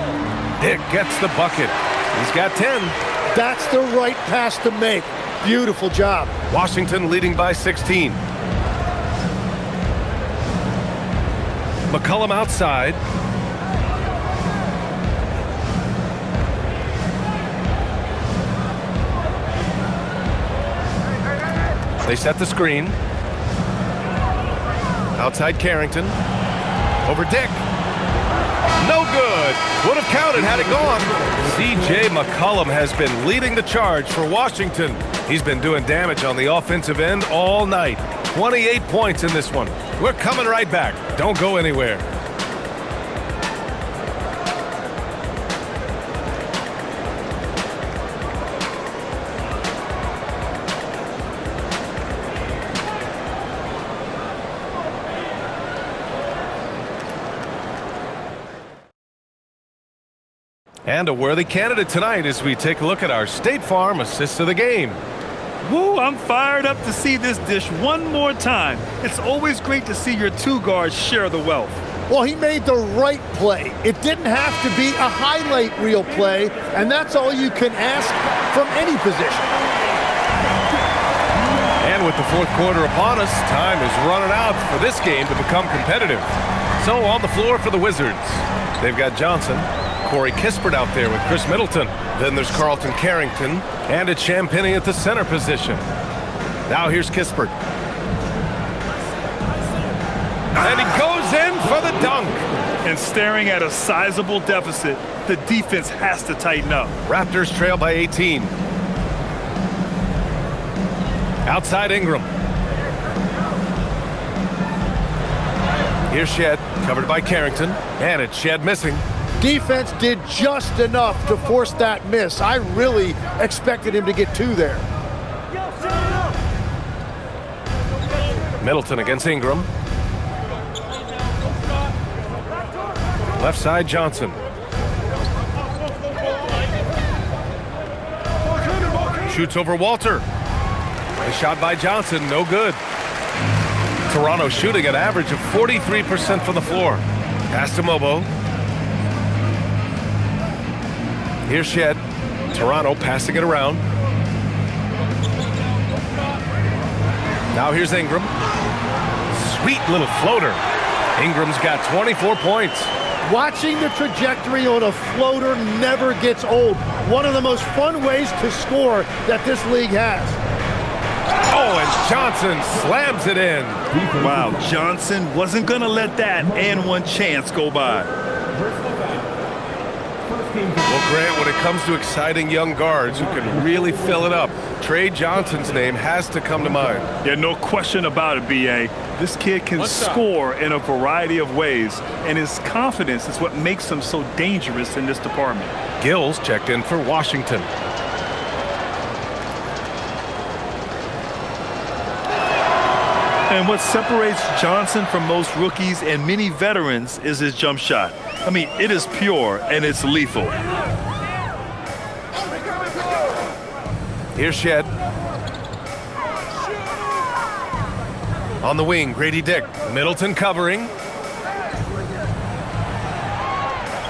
Dick gets the bucket. He's got 10. That's the right pass to make. Beautiful job. Washington leading by 16. McCollum outside. They set the screen. Outside Carrington. Over Dick. No good. Would have counted had it gone. C.J. McCollum has been leading the charge for Washington. He's been doing damage on the offensive end all night. 28 points in this one. We're coming right back. Don't go anywhere. And a worthy candidate tonight as we take a look at our State Farm assist of the game. Woo, I'm fired up to see this dish one more time. It's always great to see your 2 guards share the wealth. Well, he made the right play. It didn't have to be a highlight reel play, and that's all you can ask from any position. And with the fourth quarter upon us, time is running out for this game to become competitive. So on the floor for the Wizards, they've got Johnson, Corey Kispert out there with Chris Middleton. Then there's Carlton Carrington, and it's Champagny at the center position. Now here's Kispert. And he goes in for the dunk. And staring at a sizable deficit, the defense has to tighten up. Raptors trail by 18. Outside Ingram. Here's Shed, covered by Carrington, and it's Shed missing. Defense did just enough to force that miss. I really expected him to get 2 there. Middleton against Ingram. Left side, Johnson. Shoots over Walter. A shot by Johnson, no good. Toronto shooting an average of 43% from the floor. Pass to Mobo. Here's Shed. Toronto passing it around. Now here's Ingram. Sweet little floater. Ingram's got 24 points. Watching the trajectory on a floater never gets old. One of the most fun ways to score that this league has. Oh, and Johnson slams it in. Wow, Johnson wasn't going to let that and one chance go by. Well, Grant, when it comes to exciting young guards who can really fill it up, Trey Johnson's name has to come to mind. Yeah, no question about it, B.A. This kid can score in a variety of ways, and his confidence is what makes him so dangerous in this department. Gills checked in for Washington. And what separates Johnson from most rookies and many veterans is his jump shot. I mean, it is pure and it's lethal. Here's Shed. On the wing, Grady Dick. Middleton covering.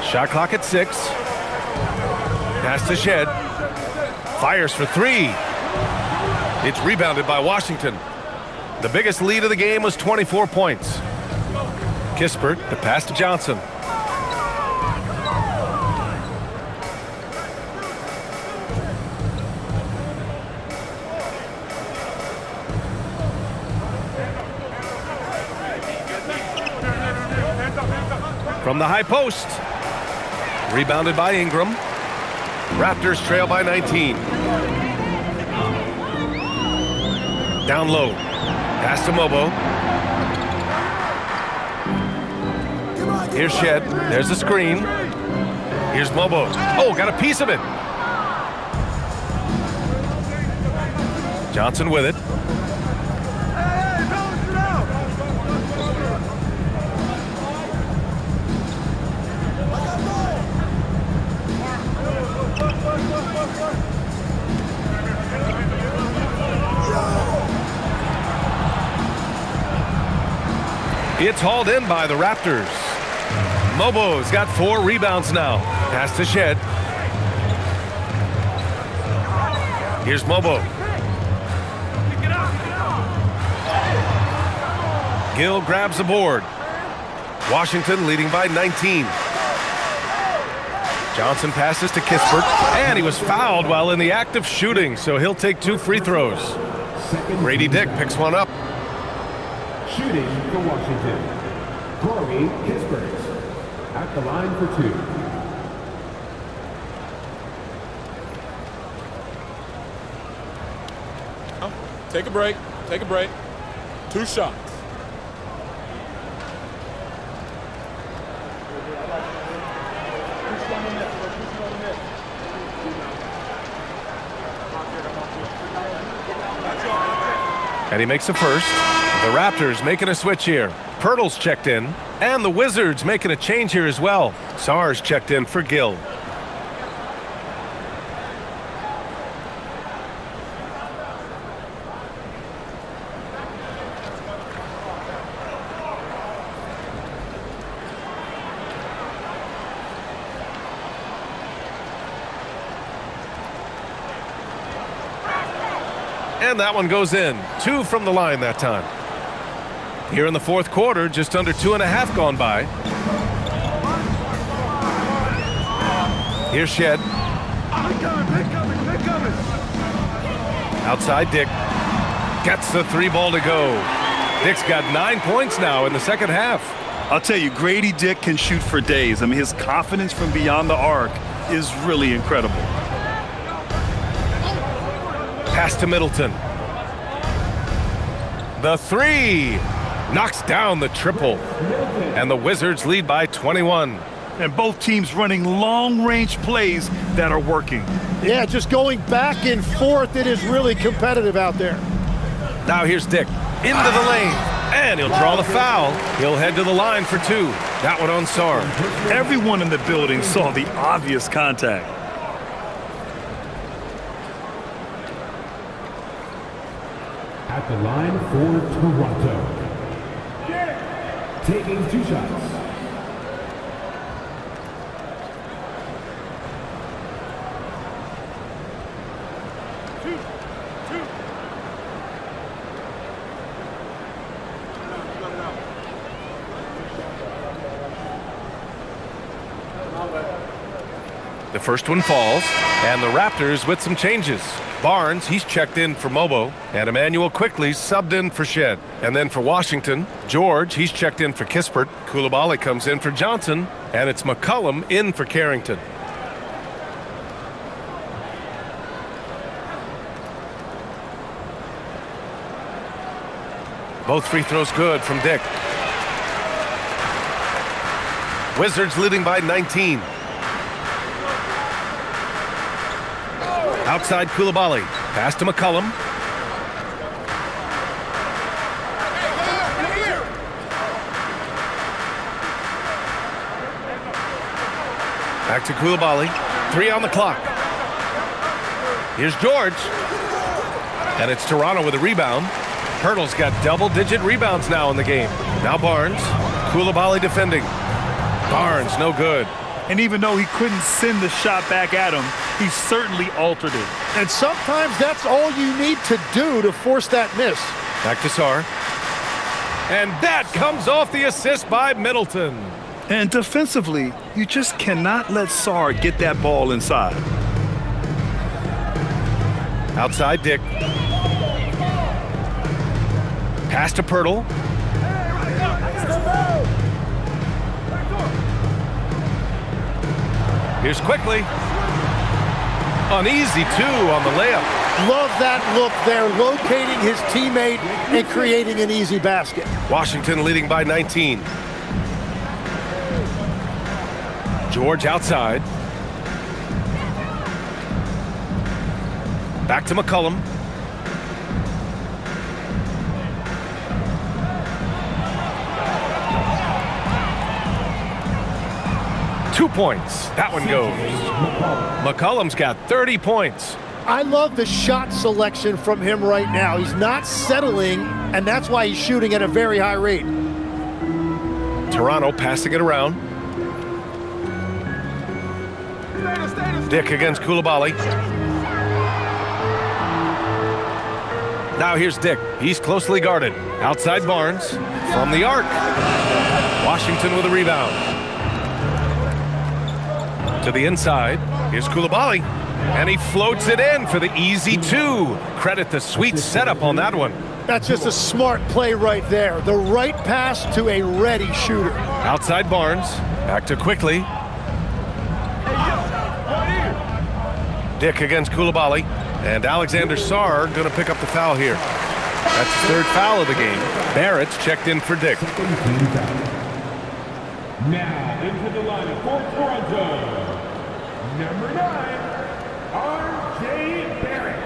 Shot clock at 6. Pass to Shed. Fires for 3. It's rebounded by Washington. The biggest lead of the game was 24 points. Kispert, the pass to Johnson. From the high post. Rebounded by Ingram. Raptors trail by 19. Down low. Pass to Mobo. Here's Shed. There's the screen. Here's Mobo. Oh, got a piece of it. Johnson with it. It's hauled in by the Raptors. Mobo's got 4 rebounds now. Pass to Shed. Here's Mobo. Gill grabs the board. Washington leading by 19. Johnson passes to Kispert, and he was fouled while in the act of shooting, so he'll take 2 free throws. Grady Dick picks one up. Shooting for Washington, Corey Kispert at the line for 2. Take a break. Take a break. 2 shots. And he makes the first. The Raptors making a switch here. Pirtle's checked in. And the Wizards making a change here as well. Sarge checked in for Gill. And that one goes in. 2 from the line that time. Here in the fourth quarter, just under 2.5 gone by. Here's Shed. Outside Dick. Gets the 3 ball to go. Dick's got 9 points now in the second half. I'll tell you, Grady Dick can shoot for days. I mean, his confidence from beyond the arc is really incredible. Pass to Middleton. The 3 knocks down the triple. And the Wizards lead by 21. And both teams running long-range plays that are working. Yeah, just going back and forth. It is really competitive out there. Now here's Dick. Into the lane. And he'll draw the foul. He'll head to the line for 2. That one on Sarr. Everyone in the building saw the obvious contact. At the line for Toronto. Taking 2 shots. The first one falls, and the Raptors with some changes. Barnes, he's checked in for Mobo, and Emmanuel quickly subbed in for Shed. And then for Washington, George, he's checked in for Kispert. Coulibaly comes in for Johnson, and it's McCollum in for Carrington. Both free throws good from Dick. Wizards leading by 19. Outside Coulibaly. Pass to McCollum. Back to Coulibaly. 3 on the clock. Here's George. And it's Toronto with a rebound. Hurdle's got double-digit rebounds now in the game. Now Barnes. Coulibaly defending. Barnes, no good. And even though he couldn't send the shot back at him, he certainly altered it. And sometimes that's all you need to do to force that miss. Back to Sarr. And that comes off the assist by Middleton. And defensively, you just cannot let Sarr get that ball inside. Outside Dick. Pass to Pirtle. Here's quickly. An easy 2 on the layup. Love that look there, locating his teammate and creating an easy basket. Washington leading by 19. George outside. Back to McCollum. Two points. That one goes. McCollum's got 30 points. I love the shot selection from him right now. He's not settling, and that's why he's shooting at a very high rate. Toronto passing it around. Dick against Coulibaly. Now here's Dick. He's closely guarded. Outside Barnes. From the arc. Washington with a rebound. To the inside. Here's Coulibaly. And he floats it in for the easy 2. Credit the sweet setup on that one. That's just a smart play right there. The right pass to a ready shooter. Outside Barnes. Back to Quickly. Dick against Coulibaly. And Alexander Sarr going to pick up the foul here. That's his 3rd foul of the game. Barrett's checked in for Dick. Now into the lineup for Toronto. Number 9, R.J. Barrett.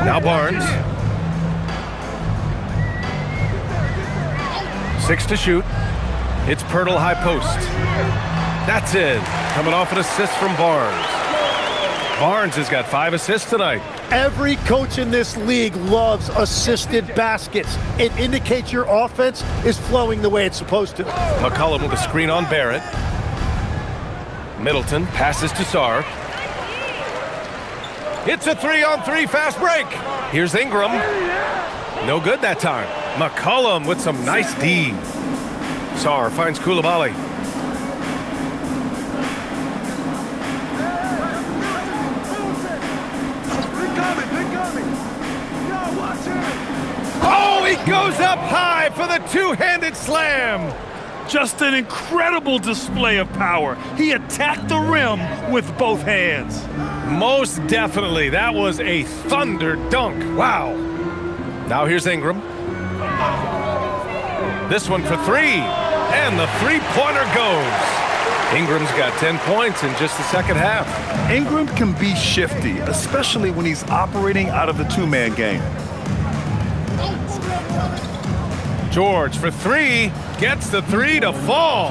Now Barnes. 6 to shoot. It's Pirtle high post. That's it. Coming off an assist from Barnes. Barnes has got 5 assists tonight. Every coach in this league loves assisted baskets. It indicates your offense is flowing the way it's supposed to. McCollum with a screen on Barrett. Middleton passes to Sarr. It's a 3-on-3 fast break. Here's Ingram. No good that time. McCollum with some nice D. Sarr finds Coulibaly. Oh, he goes up high for the 2-handed slam. Just an incredible display of power. He attacked the rim with both hands. Most definitely. That was a thunder dunk. Wow. Now here's Ingram. This one for 3. And the 3-pointer goes. Ingram's got 10 points in just the second half. Ingram can be shifty, especially when he's operating out of the 2-man game. George for three. Gets the three to fall.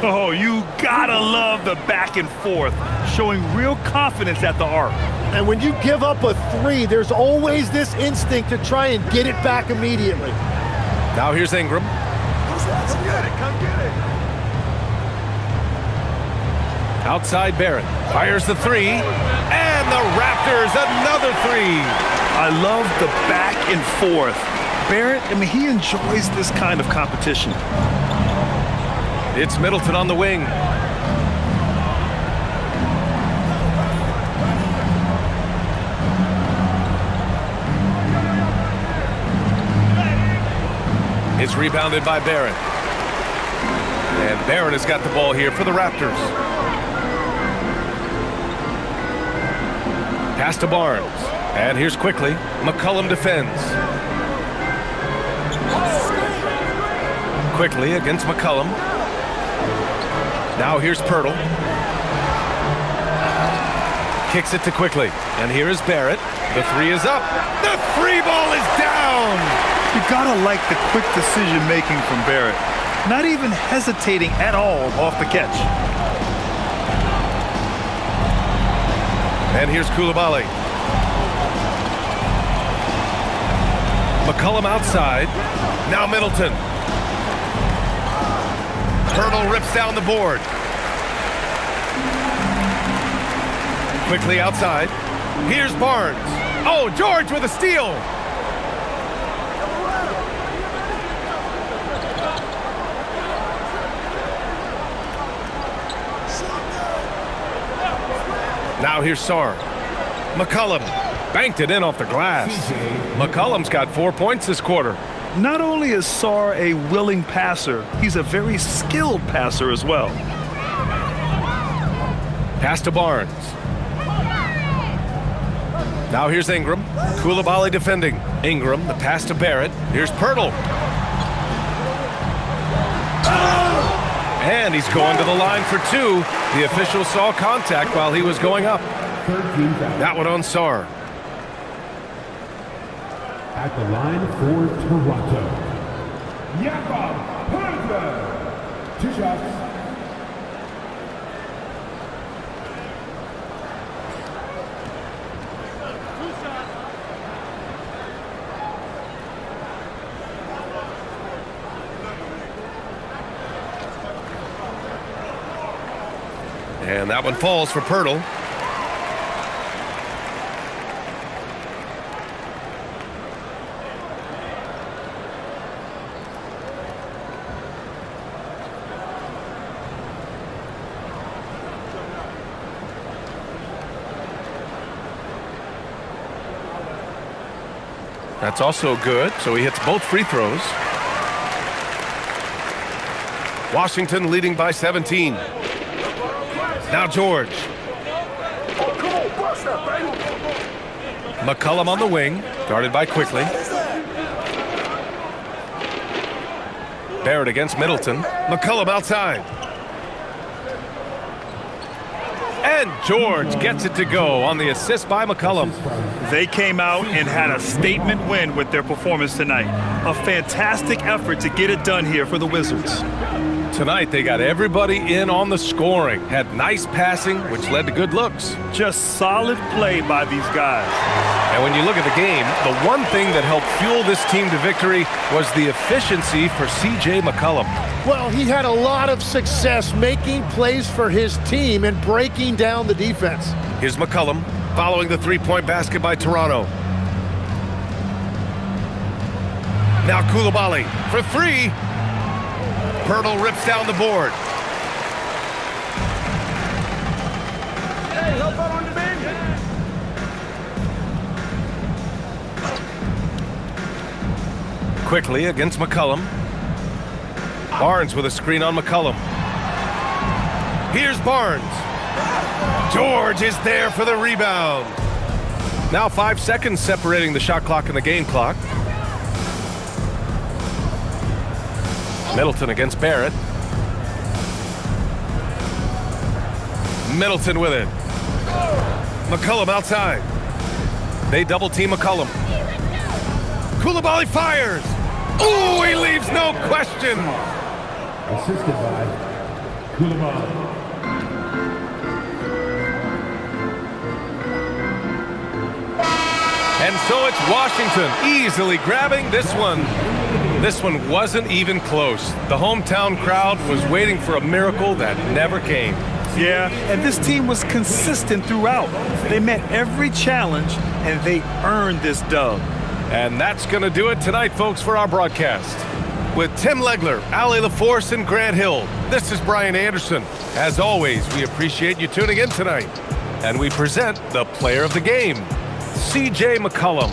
Oh, you gotta love the back and forth, showing real confidence at the arc. And when you give up a three, there's always this instinct to try and get it back immediately. Now here's Ingram. Come get it. Outside Barrett. Fires the three. And the Raptors, another three. I love the back and forth. Barrett, I mean, he enjoys this kind of competition. It's Middleton on the wing. It's rebounded by Barrett. And Barrett has got the ball here for the Raptors. Pass to Barnes. And here's quickly. McCollum defends. Quickly against McCollum. Now here's Pirtle. Kicks it to Quickly. And here is Barrett. The three is up. The three ball is down. You gotta like the quick decision-making from Barrett. Not even hesitating at all off the catch. And here's Coulibaly. McCollum outside. Now Middleton. Pirtle rips down the board. Quickly outside. Here's Barnes. Oh, George with a steal. Now here's Sarr. McCollum banked it in off the glass. McCollum's got 4 points this quarter. Not only is Sarr a willing passer, he's a very skilled passer as well. Pass to Barnes. Now here's Ingram. Coulibaly defending. Ingram, the pass to Barrett. Here's Pirtle. And he's going to the line for two. The official saw contact while he was going up. That one on Sarr. At the line for Toronto, Jakob Poeltl. 2 shots. And that one falls for Pirtle. That's also good, so he hits both free throws. Washington leading by 17. Now George. McCollum on the wing, guarded by Quickly. Barrett against Middleton. McCollum outside. And George gets it to go on the assist by McCollum. They came out and had a statement win with their performance tonight. A fantastic effort to get it done here for the Wizards. Tonight, they got everybody in on the scoring. Had nice passing, which led to good looks. Just solid play by these guys. And when you look at the game, the one thing that helped fuel this team to victory was the efficiency for C.J. McCollum. Well, he had a lot of success making plays for his team and breaking down the defense. Here's McCollum following the three-point basket by Toronto. Now Coulibaly for three. Pirtle rips down the board. Hey, help out on the bench. Quickly against McCollum. Barnes with a screen on McCollum. Here's Barnes. George is there for the rebound. Now 5 seconds separating the shot clock and the game clock. Middleton against Barrett. Middleton with it. McCollum outside. They double team McCollum. Coulibaly fires. Ooh, he leaves no question. Assisted by Coulibaly. And so it's Washington easily grabbing this one. This one wasn't even close. The hometown crowd was waiting for a miracle that never came. Yeah, and this team was consistent throughout. They met every challenge, and they earned this dub. And that's going to do it tonight, folks, for our broadcast. With Tim Legler, Allie LaForce, and Grant Hill, this is Brian Anderson. As always, we appreciate you tuning in tonight. And we present the player of the game, C.J. McCollum.